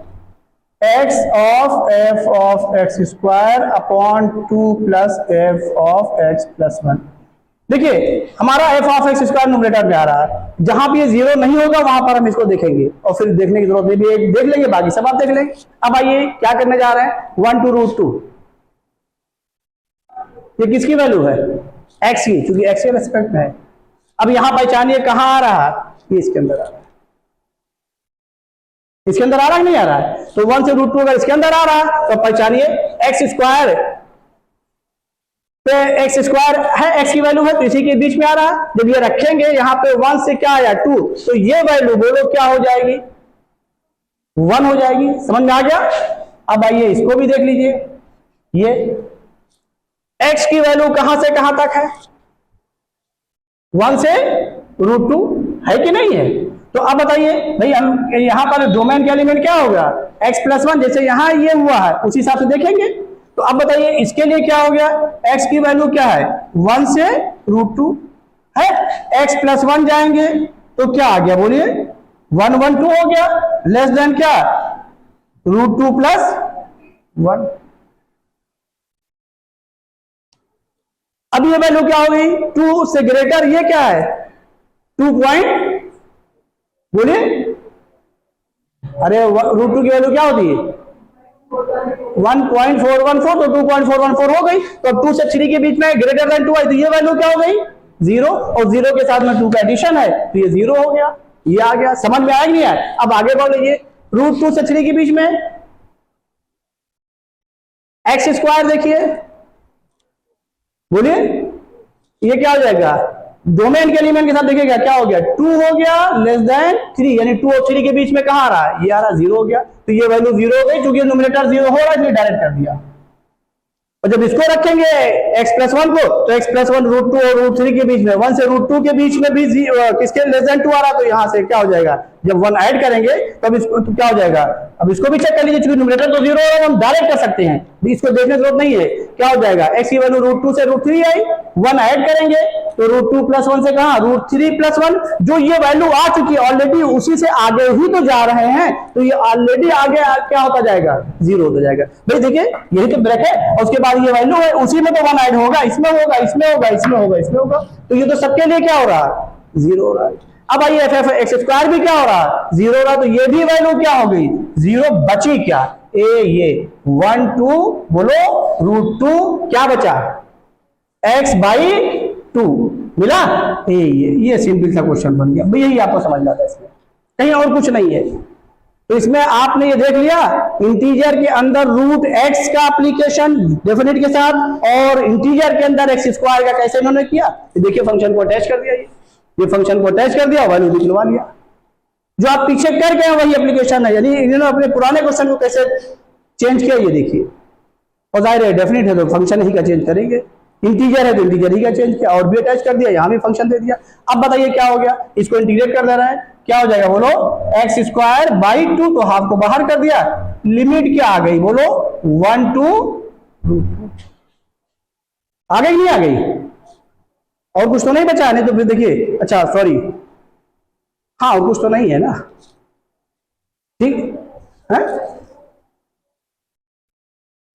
x of f of x square upon 2 plus f of x plus 1। देखिए हमारा F of x square numerator में आ रहा है, जहां भी ये जीरो नहीं होगा वहां पर हम इसको देखेंगे, और फिर देखने की जरूरत नहीं भी, एक देख लेंगे, बाकी सब आप देख लेंगे। अब आइए क्या करने जा रहे हैं, 1 टू रूट 2, ये किसकी वैल्यू है, एक्स की, क्योंकि एक्स के रेस्पेक्ट में है। अब यहां पहचानिए कहां आ रहा है, ये इसके अंदर आ रहा है, इसके अंदर आ रहा है नहीं आ रहा है, तो 1 से रूट 2 अगर इसके अंदर आ रहा है तो पहचानिए एक्स स्क्वायर पे एक्स स्क्वायर है, एक्स की वैल्यू है तो इसी के बीच में आ रहा है। जब ये रखेंगे यहाँ पे 1 से क्या आया 2, तो ये वैल्यू बोलो क्या हो जाएगी, 1 हो जाएगी। समझ में आ गया। अब आइए इसको भी देख लीजिए, ये एक्स की वैल्यू कहां से कहां तक है, 1 से रूट 2 है कि नहीं है। तो अब बताइए भाई, हम यहां पर डोमेन का एलिमेंट क्या होगा, एक्स प्लस 1, जैसे यहां ये हुआ है उसी हिसाब से देखेंगे। तो अब बताइए इसके लिए क्या हो गया, x की वैल्यू क्या है, 1 से रूट 2 है, x प्लस 1 जाएंगे तो क्या आ गया, बोलिए 1 1 2 हो गया, लेस देन क्या, रूट 2 प्लस 1। अब ये वैल्यू क्या हो गई, 2 से ग्रेटर, ये क्या है 2 पॉइंट, बोलिए, अरे रूट 2 की वैल्यू क्या होती है 1.414, तो 2.414 हो गई। तो 2 से 3 के बीच में ग्रेटर देन 2 है, तो ये वैल्यू क्या हो गई 0, और 0 के साथ में 2 का एडिशन है तो ये 0 हो गया, ये आ गया। समझ में आया नहीं आया। अब आगे बढ़ लीजिए, रूट 2 से 3 के बीच में एक्स स्क्वायर देखिए, बोलिए ये क्या हो जाएगा, डोमेन के एलिमेंट के साथ देखिएगा क्या हो गया, 2 हो गया लेस देन 3, यानी 2 और 3 के बीच में कहां आ रहा है, ये आ रहा 0 हो गया। तो ये वैल्यू 0 हो गई, क्योंकि न्यूमरेटर 0 हो रहा है इसलिए डायरेक्ट कर दिया। और जब इसको रखेंगे x प्लस 1 को, तो x प्लस 1 रूट 2 और रूट 3 के बीच में, 1 से रूट 2 के बीच में भी किसके लेस देन 2 आ रहा, तो यहां से क्या हो जाएगा, जब 1 ऐड करेंगे तब इसको तो क्या हो जाएगा। अब इसको भी चेक कर लीजिए, क्योंकि न्यूमरेटर तो 0 है, हम डायरेक्ट कर सकते हैं, इसको देखने की जरूरत नहीं है। क्या हो जाएगा, x की वैल्यू रूट 2 से रूट 3 आई, 1 ऐड करेंगे तो रूट 2 प्लस 1 से कहा रूट 3 प्लस 1, जो ये वैल्यू आ चुकी है ऑलरेडी, उसी से आगे ही तो जा रहे हैं, तो ये ऑलरेडी आगे क्या होता जाएगा, 0 होता जाएगा। भाई देखिए यही तो ब्रेक है, और उसके बाद ये वैल्यू है, उसी में तो 1 ऐड होगा, इसमें होगा, इसमें होगा, इसमें होगा, इसमें होगा, तो ये तो सबके लिए क्या हो रहा है, 0 हो रहा है। अब आइए एफ एक्स स्क्वायर भी क्या हो रहा है, 0 हो रहा, तो ये भी वैल्यू क्या हो गई 0, बची क्या, ये 1 2, बोलो रूट 2 क्या बचा, x बाई 2 मिला, ये सिंपल सा क्वेश्चन बन गया। भाई यही आपको समझना था, इसमें कहीं और कुछ नहीं है। तो इसमें आपने ये देख लिया इंटीजर के अंदर रूट x का एप्लीकेशन डेफिनेट के साथ, और इंटीजर के अंदर x स्क्वायर का कैसे इन्होंने किया। देखिए फंक्शन को अटैच कर दिया, ये फंक्शन को अटैच कर दिया, वैल्यू निकलवा लिया। जो आप पीछे कर गए वही एप्लीकेशन है, यानी इन्होंने अपने पुराने क्वेश्चन को कैसे चेंज किया ये देखिए। और जाहिर है डेफिनेट है तो फंक्शन ही का चेंज करेंगे, इंटीजर है तो इंटीजर ही का चेंज किया, और भी अटैच कर दिया, यहां भी फंक्शन दे दिया। अब बताइए क्या हो गया, इसको इंटीग्रेट कर दे रहा है, क्या हो जाएगा बोलो, एक्स स्क्वायर बाई 2, तो हाफ को बाहर कर दिया, लिमिट क्या आ गई बोलो 1 टू रूट 2, आ गई नहीं आ गई, और कुछ तो नहीं बचा, नहीं तो फिर देखिए, अच्छा सॉरी, हाँ और कुछ तो नहीं है ना, ठीक है,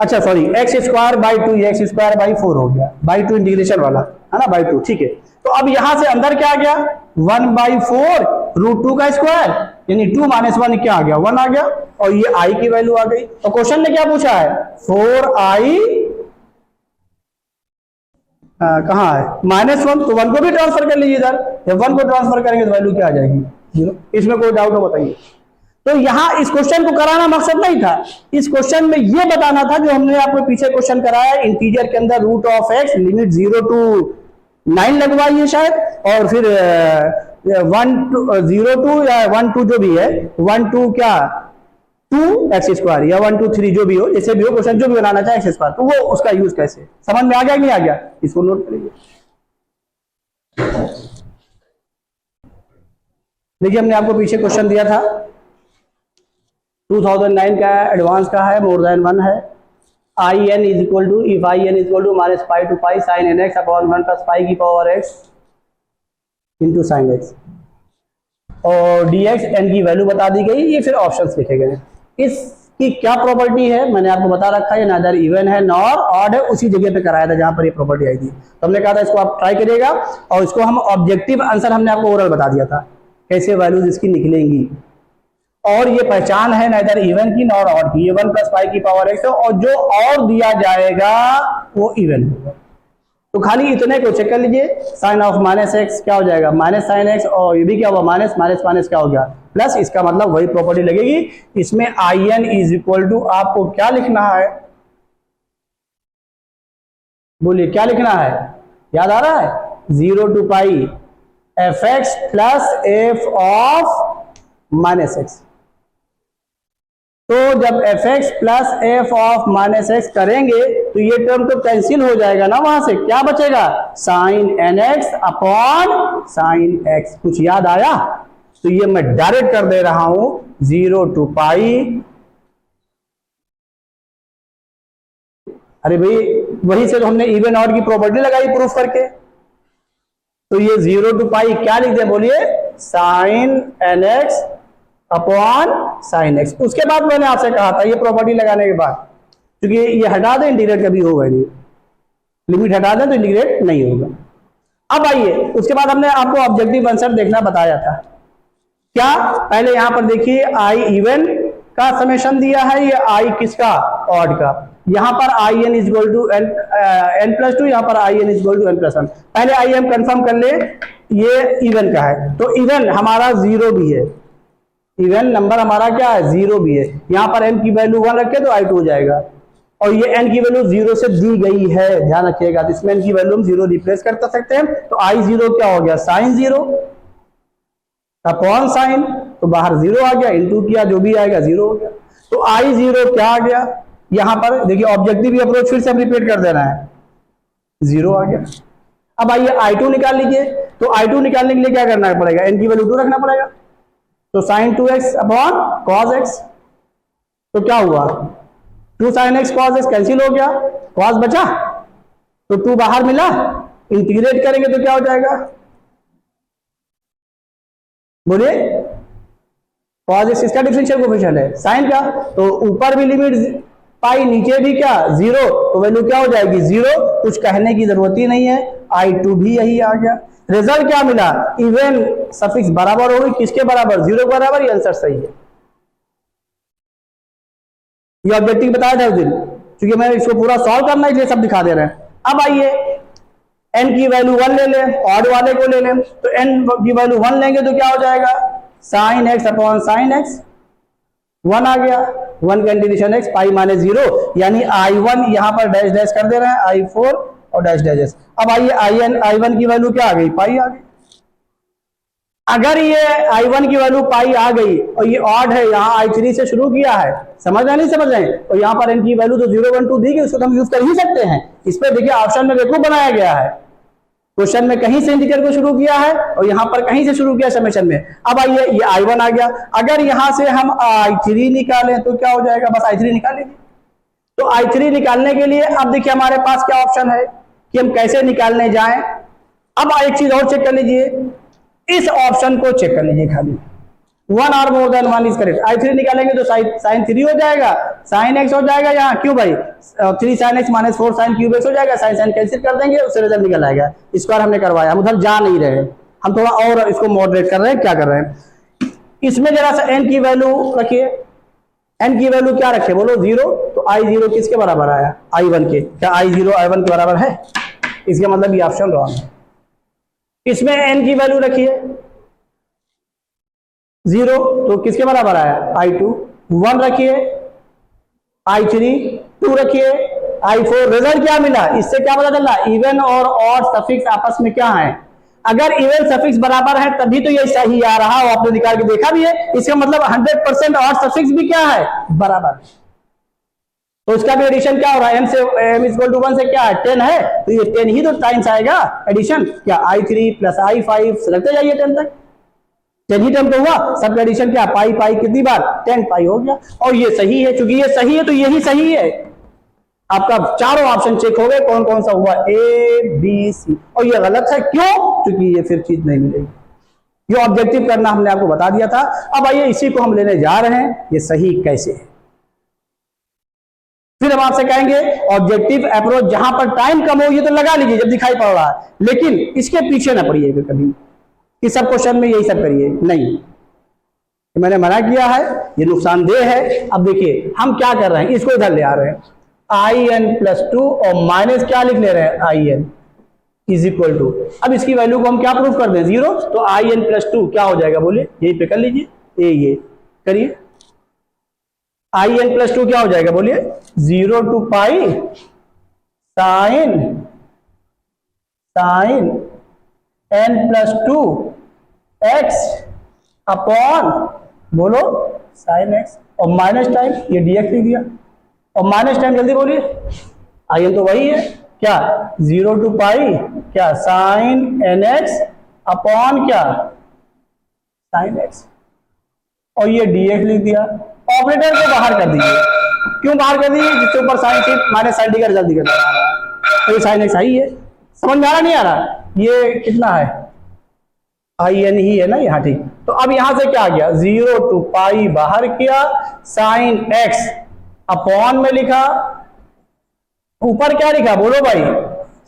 अच्छा sorry, x square by 2, x square by 4 हो गया, बाई 2 इंटीग्रेशन वाला है ना, बाई 2, ठीक है। तो अब यहां से अंदर क्या आ गया 1/4 रूट 2 का स्क्वायर, यानी 2 - 1 क्या आ गया 1 आ गया, और ये i की वैल्यू आ गई। तो क्वेश्चन ने क्या पूछा है 4i कहाँ है -1, तो 1 को भी ट्रांसफर कर लीजिए इधर, जब 1 को ट्रांसफर करेंगे तो वैल्यू क्या आ जाएगी 0। इसमें कोई डाउट हो बताइए। तो यहां इस क्वेश्चन को कराना मकसद नहीं था, इस क्वेश्चन में ये बताना था जो हमने आपको पीछे क्वेश्चन कराया, इंटीजर के अंदर root of X limit 0 to 9 लगवाइए शायद, और फिर 1 to 0 to या 1 to जो भी है 1 to क्या 2 एक्स स्क्वायर या 1 to 3 जो भी हो, जैसे भी हो क्वेश्चन जो भी बनाना चाहे एक्स स्क्वायर, तो वो उसका यूज कैसे समझ में आ गया कि नहीं आ गया, इसको नोट करिए। देखिए हमने आपको पीछे क्वेश्चन दिया था 2009 का है, एडवांस का है, मोर देन 1 है। I N is equal to if I N is equal to minus pi to pi sine N x upon 1 plus pi की power x into sine x, और डी एक्स एन की वैल्यू बता दी गई, ये फिर ऑप्शंस लिखे गए। इसकी क्या प्रॉपर्टी है मैंने आपको बता रखा है, नादर इवन है नॉर ऑड है, उसी जगह पे कराया था जहां पर ये प्रॉपर्टी आई थी। तो हमने कहा था इसको आप ट्राई करिएगा, और इसको हम ऑब्जेक्टिव आंसर हमने आपको ओरल बता दिया था कैसे वैल्यूज इसकी निकलेंगी, और ये पहचान है नाइदर इवन की नॉर ऑड की, ये 1 प्लस पाई की पावर एक्स है, और जो और दिया जाएगा वो इवन होगा। तो खाली इतने को चेक कर लीजिए, साइन ऑफ माइनस एक्स क्या हो जाएगा माइनस साइन एक्स, और ये भी क्या हुआ माइनस माइनस माइनस क्या हो गया प्लस, इसका मतलब वही प्रॉपर्टी लगेगी। इसमें I N is equal to आपको क्या लिखना है, बोलिए क्या लिखना है, याद आ रहा है 0 to pi F x plus f of minus x. तो जब F x plus f of minus x करेंगे तो ये टर्म तो कैंसिल हो जाएगा ना, वहां से क्या बचेगा sine N x upon sine X. कुछ याद आया, तो ये मैं डायरेक्ट कर दे रहा हूं 0 to पाई, अरे भाई वही से तो हमने इवन ऑड की प्रॉपर्टी लगाई प्रूफ करके, तो ये 0 to पाई क्या लिख दे बोलिए sine N x upon sine X. उसके बाद मैंने आपसे कहा था ये प्रॉपर्टी लगाने के बाद, क्योंकि ये हटा दें इंटीग्रेट कभी होगा नहीं, लिमिट हटा दें तो इंटीग्रेट नहीं होगा। अब आइए उसके बाद हमने आपको ऑब्जेक्टिव आंसर देखना बताया था, क्या पहले यहां पर देखिए आई इवन का समेशन दिया है, ये आई किसका ऑड का, यहां पर I N is equal to N plus 2, यहां पर I N is equal to N plus 1। पहले आई एम कंफर्म कर ले, ये इवन का है, तो इवन हमारा 0 भी है, इवन नंबर हमारा क्या है 0 भी है, यहां पर m की वैल्यू 1 रखे तो i2 हो जाएगा, और ये n की वैल्यू 0 से दी गई है ध्यान रखिएगा, तो इसमें n की वैल्यू हम 0 रिप्लेस कर सकते हैं, तो i0 क्या हो गया साइन 0 अपॉन साइन, तो बाहर 0 आ गया, इंटू किया जो भी आएगा 0 हो गया, तो i0 क्या आ गया, यहां पर देखिए ऑब्जेक्टिव अप्रोच फिर से हम रिपीट कर देना है 0 आ गया। अब आइए i2 निकाल लीजिए, तो i2 निकालने के लिए क्या करना पड़ेगा, n की वैल्यू 2 रखना पड़ेगा, तो sign 2x upon cos x, तो क्या हुआ 2 sine x cos x cancel हो गया, कॉस बचा तो 2 बाहर मिला, इंटीग्रेट करेंगे तो क्या हो जाएगा बोलिए, कॉस x इसका डिफरेंशियल कोएफिशिएंट है, साइन का तो ऊपर भी लिमिट पाई नीचे भी क्या 0, तो वैल्यू क्या हो जाएगी 0, कुछ कहने की जरूरत ही नहीं है, i2 भी यही आ गया। रिजल्ट क्या मिला, इवन सफिक्स बराबर हो गई किसके बराबर 0 के बराबर, ये आंसर सही है। ये ऑब्जेक्टिव बताया था उस दिन, क्योंकि मैं इसको पूरा सॉल्व करना है इसलिए सब दिखा दे रहे हैं। अब आइए n की वैल्यू 1 ले लें, ऑड वाले को ले लें, तो n की वैल्यू 1 लेंगे तो क्या हो जाएगा sine x upon sine X, 1 आ गया, 1 का इंटीग्रेशन x पाई माइनस 0, यानी i1 यहां पर डैश डैश कर दे रहे हैं, i4 और डैश डैश। अब आइए i1 की वैल्यू क्या आ गई पाई आ गई, अगर ये i1 की वैल्यू पाई आ गई और ये ऑड है, यहाँ i3 से शुरू किया है, समझ रहे नहीं समझ रहे हैं, और यहाँ पर n की वैल्यू तो 0 1 2 दी गई, उसको तो हम यूज कर ही सकते हैं। इस पे देखिए ऑप्शन में देखो बनाया गया है, क्वेश्चन में कहीं से इंटीजर को शुरू किया है और यहाँ पर कहीं से शुरू किया समेशन में। अब आइए ये i1 आ गया, अगर यहाँ से हम i3 निकालें तो क्या हो जाएगा, बस i3 निकाल लीजिए। तो i3 निकालने के लिए अब देखिए हमारे पास क्या ऑप्शन है कि हम कैसे निकालने जाएं। अब एक चीज और चेक कर लीजिए, इस ऑप्शन को चेक कर लीजिए, खाली 1 और मोर देन 1 इज करेक्ट। i3 निकालेंगे तो साइन 3 हो जाएगा, साइन x हो जाएगा यहाँ, क्यों भाई 3 sine x minus 4 sine cube x हो जाएगा, साइन साइन कैंसिल कर देंगे, उससे रिजल्ट निकल आएगा। स्क्वायर हमने करवाया, हम उधर जा नहीं रहे, हम थोड़ा और इसको मॉडरेट कर रहे हैं। क्या कर रहे हैं, इसमें जरा सा n की वैल्यू रखिए, n की वैल्यू क्या रखे बोलो 0, तो i0 किसके बराबर आया i1 के, क्या i0 i1 के बराबर है, इसका मतलब ये ऑप्शन रॉन्ग है। इसमें n की वैल्यू रखिए, 0 तो किसके बराबर आया I2, 1 रखिए, I3 2 रखिए, I4। रिजल्ट क्या मिला, इससे क्या पता चला, इवन और ऑड सफिक्स आपस में क्या है, अगर इवन सफिक्स बराबर है तभी तो ये सही आ रहा हो, आपने निकाल के देखा भी है, इसका मतलब 100% ऑड सफिक्स भी क्या है, बराबर। तो इसका भी एडिशन क्या हो रहा है, m से m = 1 से क्या है 10 है, तो ये 10 ही तो टाइम्स आएगा एडिशन, क्या I3 + I5 रखते जाइए 10 तक, 10 ही टर्म तो हुआ, सब एडिशन क्या, पाई पाई कितनी बार 10 पाई हो गया, और ये सही है, क्योंकि ये सही है तो यही सही है। आपका चारों ऑप्शन चेक हो गए, कौन कौन सा हुआ, A B C, और ये गलत है, क्यों, क्योंकि ये फिर चीज नहीं मिलेगी। ये ऑब्जेक्टिव करना हमने आपको बता दिया था। अब आइए इसी को हम लेने जा रहे हैं, ये सही कैसे है। फिर हम आपसे कहेंगे ऑब्जेक्टिव अप्रोच, जहां पर टाइम कम हो ये तो लगा लीजिए जब दिखाई पड़ रहा है, लेकिन इसके पीछे ना पड़िएगा कभी कि सब क्वेश्चन में यही सब करिए, नहीं, मैंने मना किया है, ये नुकसानदेह है। अब देखिए हम क्या कर रहे हैं, इसको इधर ले आ रहे हैं, IN+2 और माइनस क्या लिख ले रहे हैं, IN = अब इसकी वैल्यू को हम क्या प्रूफ कर दें, 0, तो IN+2 क्या हो जाएगा, बोलिए, यही पे कर लीजिए, ये करिए, IN+2 क्या हो जाएगा, बोलिए, 0 to pi sin n+2 x upon, बोलो, sin x, और माइनस टाइम ये dx लिख दिया, और माइनस टाइम जल्दी बोलिए, IN तो वही है, क्या 0 to पाई क्या sin nx अपॉन क्या sin x, और ये dx लिख दिया। ऑपरेटर को बाहर कर दीजिए, क्यों बाहर कर दीजिए, जिसके ऊपर sign C minus sine D का रिजल्ट दिखा रहा है, तो ये साइन एक्स आई है, समझ में आ रहा नहीं आ रहा, ये कितना है, IN ही है ना यहाँ, ठीक। तो अब यहां से क्या आ गया, 0 to पाई बाहर किया, साइन x अपॉन में लिखा, ऊपर क्या लिखा, बोलो भाई,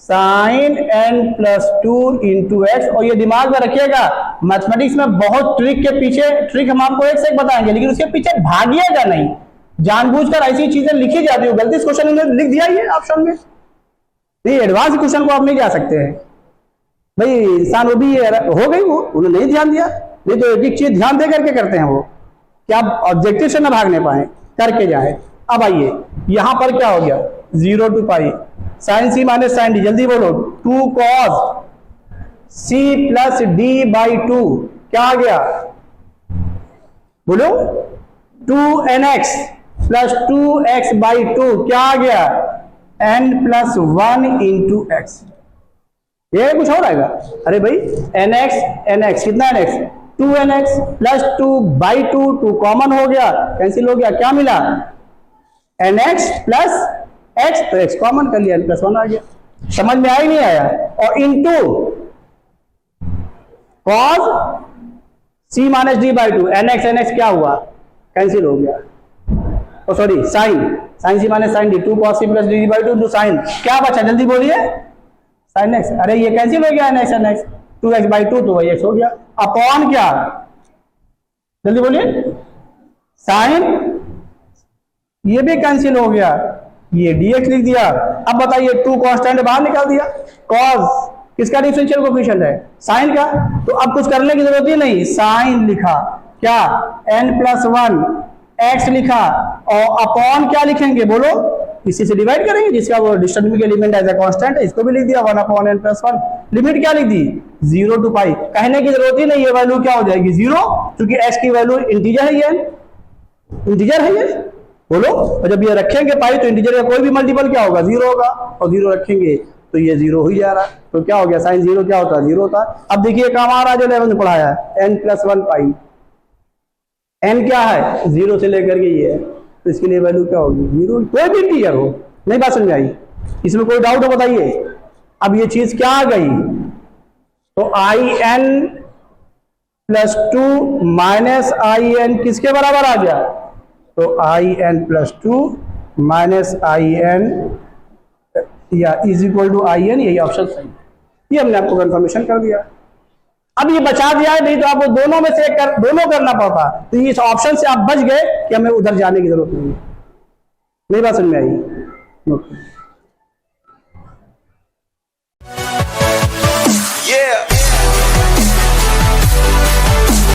sin n+2 × x, और ये दिमाग में रखिएगा, मैथमेटिक्स में बहुत ट्रिक के पीछे, ट्रिक हम आपको एक से एक बताएंगे, लेकिन उसके पीछे भागिएगा नहीं, जानबूझकर ऐसी चीजें लिखी जाती हो, गलती से क्वेश्चन इन्होंने लिख दिया ये ऑप्शन में, नहीं एडवांस क्वेश्चन को आप नहीं जा सकते हैं भाई, इंसान वो भी हो गई, वो उन्होंने नहीं ध्यान दिया, नहीं तो एक एक चीज ध्यान दे करके करते हैं वो, कि आप ऑब्जेक्टिव से ना भागने पाए, करके जाए। अब आइए यहां पर क्या हो गया, 0 to pi sine C minus sine D, जल्दी बोलो, 2 cos c + d/2 क्या आ गया, बोलो, 2nx + 2x/2 क्या आ गया, n+1 × x, ये कुछ और आएगा, अरे भाई nx कितना nx, 2nx + 2/2, 2 कॉमन हो गया, कैंसिल हो गया, क्या मिला, nx + x, तो x कॉमन कर लिया, n+1 आ गया, समझ में आया नहीं आया, और into cos c - d/2, nx क्या हुआ, कैंसिल हो गया, ओ sorry sin c - sin d, 2 cos c + d/2 into sin, क्या बचा जल्दी बोलिए, sin x, अरे ये कैंसिल हो गया, nx 2x/2, तो वही x हो गया, अपॉन क्या, जल्दी बोलिए, sin, ये भी कैंसिल हो गया, ये dx लिख दिया। अब बताइए 2 कांस्टेंट बाहर निकाल दिया, cos किसका डिफरेंशियल कोएफिशिएंट है, साइन का, तो अब कुछ करने की जरूरत ही नहीं, साइन लिखा, क्या n+1 x लिखा, और अपॉन क्या लिखेंगे, बोलो, इसी से डिवाइड करेंगे, जिसका वो disturbing element as a constant है, इसको भी लिख दिया 1/n+1, लिमिट क्या लिख दी, 0 to पाई, कहने की जरूरत ही नहीं, ये वैल्यू क्या हो जाएगी, 0, क्योंकि x की वैल्यू इंटीजर है, ये इंटीजर है ये, बोलो, और जब ये रखेंगे पाई तो इंटीजर का कोई भी मल्टीपल क्या होगा, 0 होगा, और 0 रखेंगे तो ये 0 ही जा रहा है, तो क्या हो गया, साइन 0 क्या होता है, 0 होता है। अब देखिए काम आ रहा है जो 11 में पढ़ाया है, n+1 पाई, n क्या है 0 से लेकर के ये है, तो इसके लिए वैल्यू क्या होगी, 0, कोई भी इंटीजर हो, नहीं बात समझ आई, इसमें कोई डाउट हो बताइए। अब ये चीज क्या आ गई, तो IN+2 माइनस IN किसके बराबर आ गया, तो IN+2 माइनस IN या = IN, यही ऑप्शन सही है, ये हमने आपको कंफर्मेशन कर दिया। अब ये बचा दिया है, नहीं तो आपको दोनों में से दोनों करना पड़ता, तो इस ऑप्शन से आप बच गए कि हमें उधर जाने की जरूरत नहीं है, नहीं बात समझ में आई।